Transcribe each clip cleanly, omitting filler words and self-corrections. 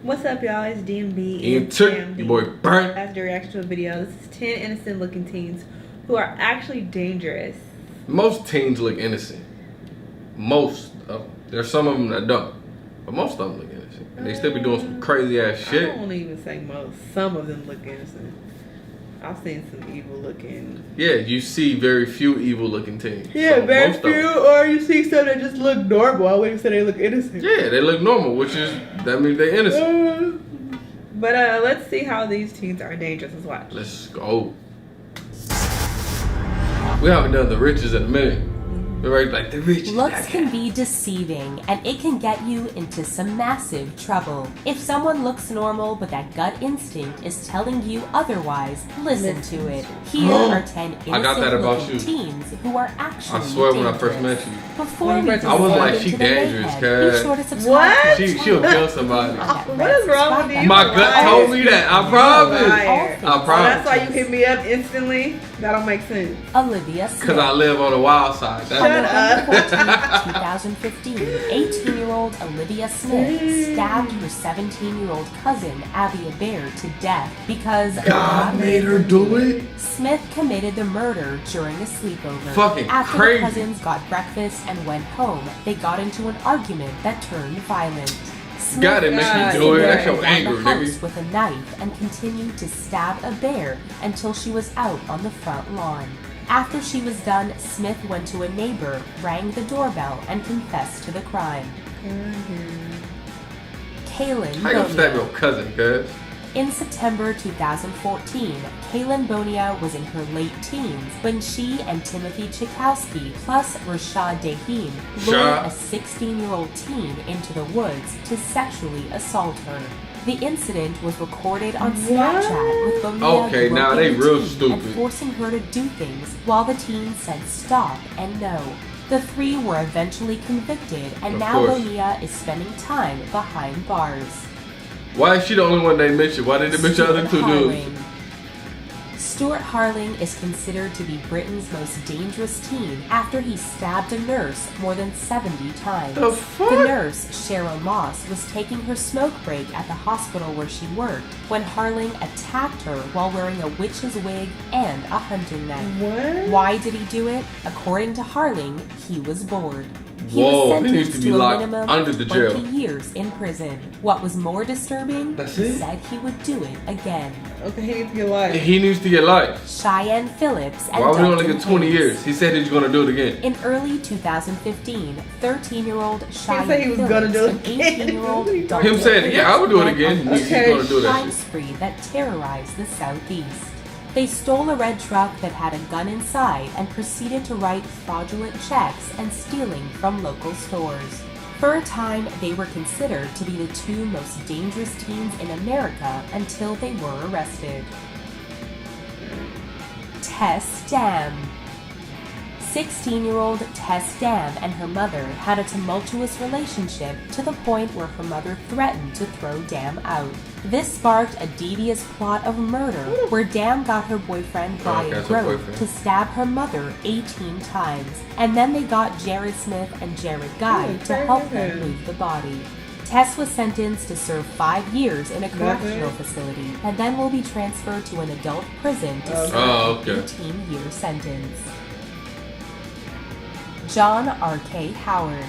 What's up, y'all? It's D&B ENT, your boy Burnt. That's the reaction to a video. This is 10 innocent looking teens who are actually dangerous. Most teens look innocent. Most of them. There's some of them that don't. But most of them look innocent. And they still be doing some crazy ass shit. I don't even say most. Some of them look innocent. I've seen some evil looking. Yeah, you see very few evil looking teens. Yeah, so very few, or you see some that just look normal. I wouldn't say they look innocent. Yeah, they look normal, which is, that means they're innocent. But let's see how these teens are dangerous. Let's watch. Let's go. We haven't done TheRichest in a minute. We're ready, like TheRichest. Looks can be deceiving, and it can get you into some massive trouble. If someone looks normal, but that gut instinct is telling you otherwise, listen to it. Here are 10 innocent-looking teens who are actually I swear dangerous. when I first met you. Before we I was like, she dangerous, cuz. be sure to subscribe to our She'll kill somebody. What is wrong with you? My gut told me that. I promise. I promise. That's why you hit me up instantly? That don't make sense. Olivia Smith. Because I live on the wild side. On November 14th, 2015, 18-year-old Olivia Smith stabbed her 17-year-old cousin, Abby Adair, to death because God made her do it? Smith committed the murder during a sleepover. Fucking After crazy. the cousins got breakfast and went home, they got into an argument that turned violent. Smith God, it makes me do it. That's your anger, the house nigga. with a knife and continued to stab Adair until she was out on the front lawn. After she was done, Smith went to a neighbor, rang the doorbell, and confessed to the crime. Kaylin How you gonna stab your cousin, cuz? In September 2014, Kaylin Bonia was in her late teens when she and Timothy Chikowski plus Rashad Daheen lured a 16-year-old teen into the woods to sexually assault her. The incident was recorded on Snapchat with Bonia now they real stupid. and forcing her to do things while the teen said stop and no. The three were eventually convicted, and now Bonia is spending time behind bars. Why is she the only one they mentioned? Why did they mention other two dudes? Stuart Harling is considered to be Britain's most dangerous teen after he stabbed a nurse more than 70 times. The fuck? The nurse, Cheryl Moss, was taking her smoke break at the hospital where she worked when Harling attacked her while wearing a witch's wig and a hunting knife. What? Why did he do it? According to Harling, he was bored. He Whoa, was he sentenced needs to be a locked minimum under of the 20 jail. years in prison. What was more disturbing, That's he it? said he would do it again. Okay, he needs to get life. He needs to get life. Cheyenne Phillips and Why would he only Dalton get 20 Hayes. years? He said he's gonna do it again. In early 2015, 13-year-old Cheyenne said he was Phillips gonna do it and again. 18-year-old Dalton Him saying, yeah, I would do it again. Hayes He's gonna do that crime shit. spree that terrorized the Southeast. They stole a red truck that had a gun inside and proceeded to write fraudulent checks and stealing from local stores. For a time, they were considered to be the two most dangerous teens in America until they were arrested. Tess Dam. 16-year-old Tess Dam and her mother had a tumultuous relationship to the point where her mother threatened to throw Dam out. This sparked a devious plot of murder where Dam got her boyfriend Brian that's her Grove boyfriend. to stab her mother 18 times, and then they got Jared Smith and Jared Guy to help them move the body. Tess was sentenced to serve 5 years in a correctional facility and then will be transferred to an adult prison to serve an 18-year sentence. John R.K. Howard.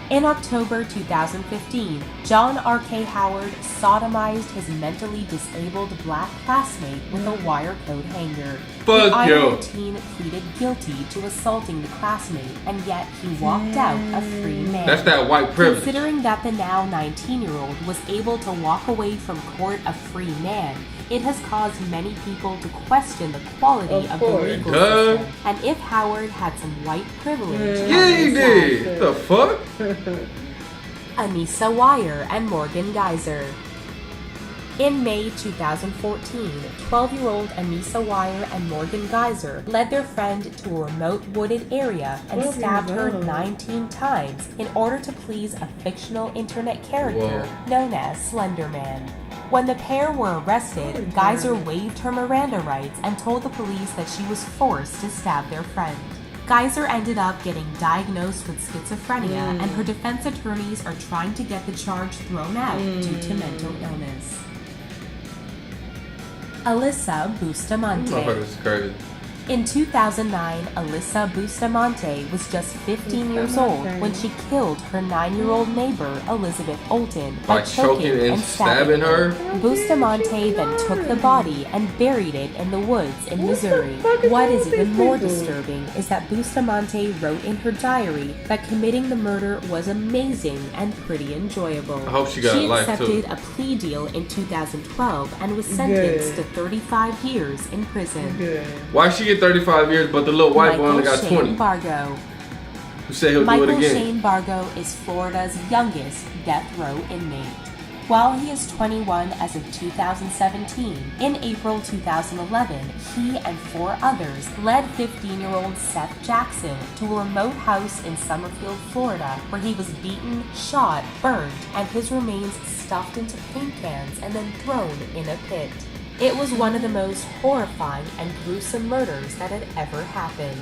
In October 2015, John R.K. Howard sodomized his mentally disabled black classmate with a wire coat hanger. The Iowa teen pleaded guilty to assaulting the classmate, and yet he walked out a free man. That's that white privilege. Considering that the now 19-year-old was able to walk away from court a free man, it has caused many people to question the quality of the legal system, and if Howard had some white privilege. Yeah, he did. The fuck? Anissa Weier and Morgan Geyser. In May 2014, 12-year-old Anissa Weier and Morgan Geyser led their friend to a remote wooded area and stabbed her 19 times in order to please a fictional internet character known as Slender Man. When the pair were arrested, Geyser waived her Miranda rights and told the police that she was forced to stab their friend. Geyser ended up getting diagnosed with schizophrenia, and her defense attorneys are trying to get the charge thrown out due to mental illness. Alyssa Bustamante. Motherfuckers is crazy. In 2009, Alyssa Bustamante was just 15 years old when she killed her 9-year-old neighbor, Elizabeth Olton, by choking and stabbing her. Bustamante then took the body and buried it in the woods in Missouri. What is even more disturbing is that Bustamante wrote in her diary that committing the murder was amazing and pretty enjoyable. I hope she got a life, too. She accepted a plea deal in 2012 and was sentenced to 35 years in prison. Why she get 35 years, but the little white boy only got 20? Bargo. Who said he'll do it again? Michael Shane Bargo is Florida's youngest death row inmate. While he is 21 as of 2017, in April 2011, he and 4 others led 15-year-old Seth Jackson to a remote house in Summerfield, Florida, where he was beaten, shot, burned, and his remains stuffed into paint cans and then thrown in a pit. It was one of the most horrifying and gruesome murders that had ever happened.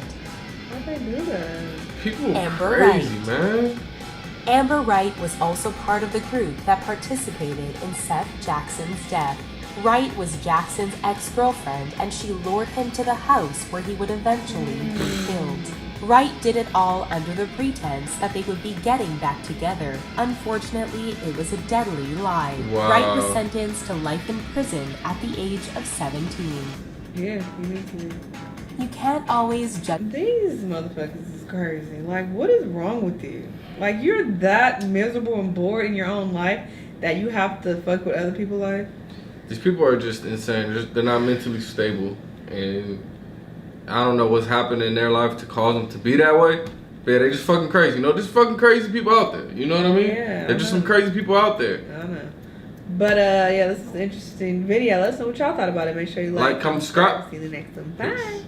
How'd they do that? People Amber crazy, Wright. man. Amber Wright was also part of the group that participated in Seth Jackson's death. Wright was Jackson's ex-girlfriend, and she lured him to the house where he would eventually be killed. Wright did it all under the pretense that they would be getting back together. Unfortunately, it was a deadly lie. Wow. Wright was sentenced to life in prison at the age of 17. Yeah, you need to. You can't always judge. These motherfuckers is crazy. Like, what is wrong with you? Like, you're that miserable and bored in your own life that you have to fuck with other people's life? These people are just insane. They're not mentally stable, and I don't know what's happened in their life to cause them to be that way. But yeah, they just fucking crazy. You know, just fucking crazy people out there. You know what I mean? Yeah. They're just some crazy people out there. I don't know. But, yeah, this is an interesting video. Let us know what y'all thought about it. Make sure you Like, comment, subscribe. See you in the next one. Bye.